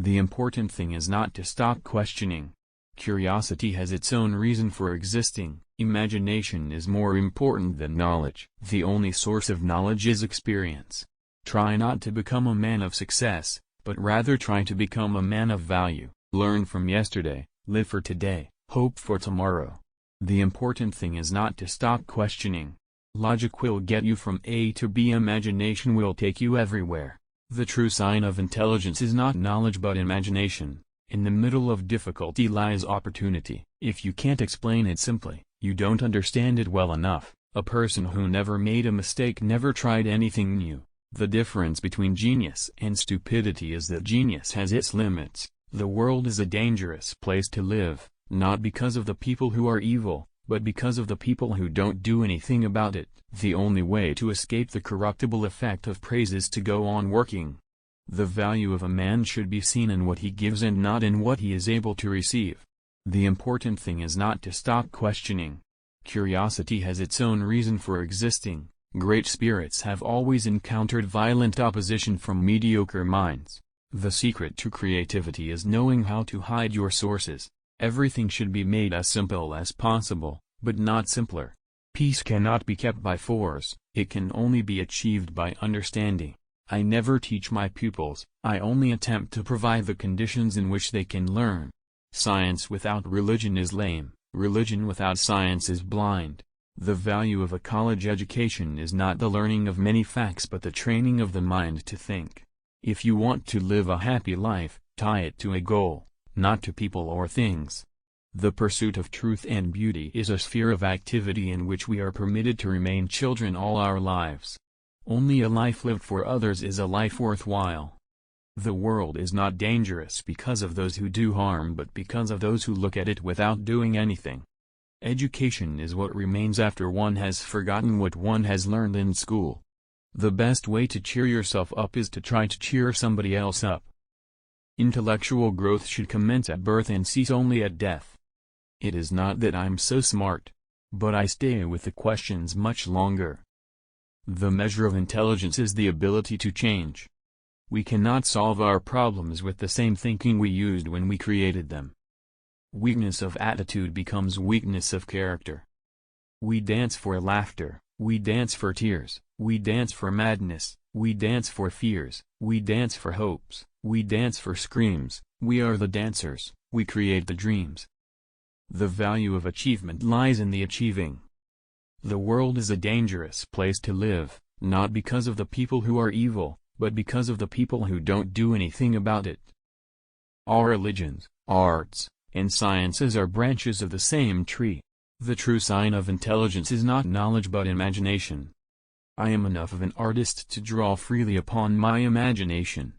The important thing is not to stop questioning. Curiosity has its own reason for existing. Imagination is more important than knowledge. The only source of knowledge is experience. Try not to become a man of success, but rather try to become a man of value. Learn from yesterday, live for today, hope for tomorrow. The important thing is not to stop questioning. Logic will get you from A to B. Imagination will take you everywhere. The true sign of intelligence is not knowledge but imagination. In the middle of difficulty lies opportunity. If you can't explain it simply, you don't understand it well enough. A person who never made a mistake never tried anything new. The difference between genius and stupidity is that genius has its limits. The world is a dangerous place to live, not because of the people who are evil, but because of the people who don't do anything about it. The only way to escape the corruptible effect of praise is to go on working. The value of a man should be seen in what he gives and not in what he is able to receive. The important thing is not to stop questioning. Curiosity has its own reason for existing. Great spirits have always encountered violent opposition from mediocre minds. The secret to creativity is knowing how to hide your sources. Everything should be made as simple as possible, but not simpler. Peace cannot be kept by force, it can only be achieved by understanding. I never teach my pupils, I only attempt to provide the conditions in which they can learn. Science without religion is lame, religion without science is blind. The value of a college education is not the learning of many facts but the training of the mind to think. If you want to live a happy life, tie it to a goal, not to people or things. The pursuit of truth and beauty is a sphere of activity in which we are permitted to remain children all our lives. Only a life lived for others is a life worthwhile. The world is not dangerous because of those who do harm but because of those who look at it without doing anything. Education is what remains after one has forgotten what one has learned in school. The best way to cheer yourself up is to try to cheer somebody else up. Intellectual growth should commence at birth and cease only at death. It is not that I'm so smart, but I stay with the questions much longer. The measure of intelligence is the ability to change. We cannot solve our problems with the same thinking we used when we created them. Weakness of attitude becomes weakness of character. We dance for laughter, we dance for tears, we dance for madness, we dance for fears, we dance for hopes, we dance for screams. We are the dancers, we create the dreams. The value of achievement lies in the achieving. The world is a dangerous place to live, not because of the people who are evil, but because of the people who don't do anything about it. All religions, arts, and sciences are branches of the same tree. The true sign of intelligence is not knowledge but imagination. I am enough of an artist to draw freely upon my imagination.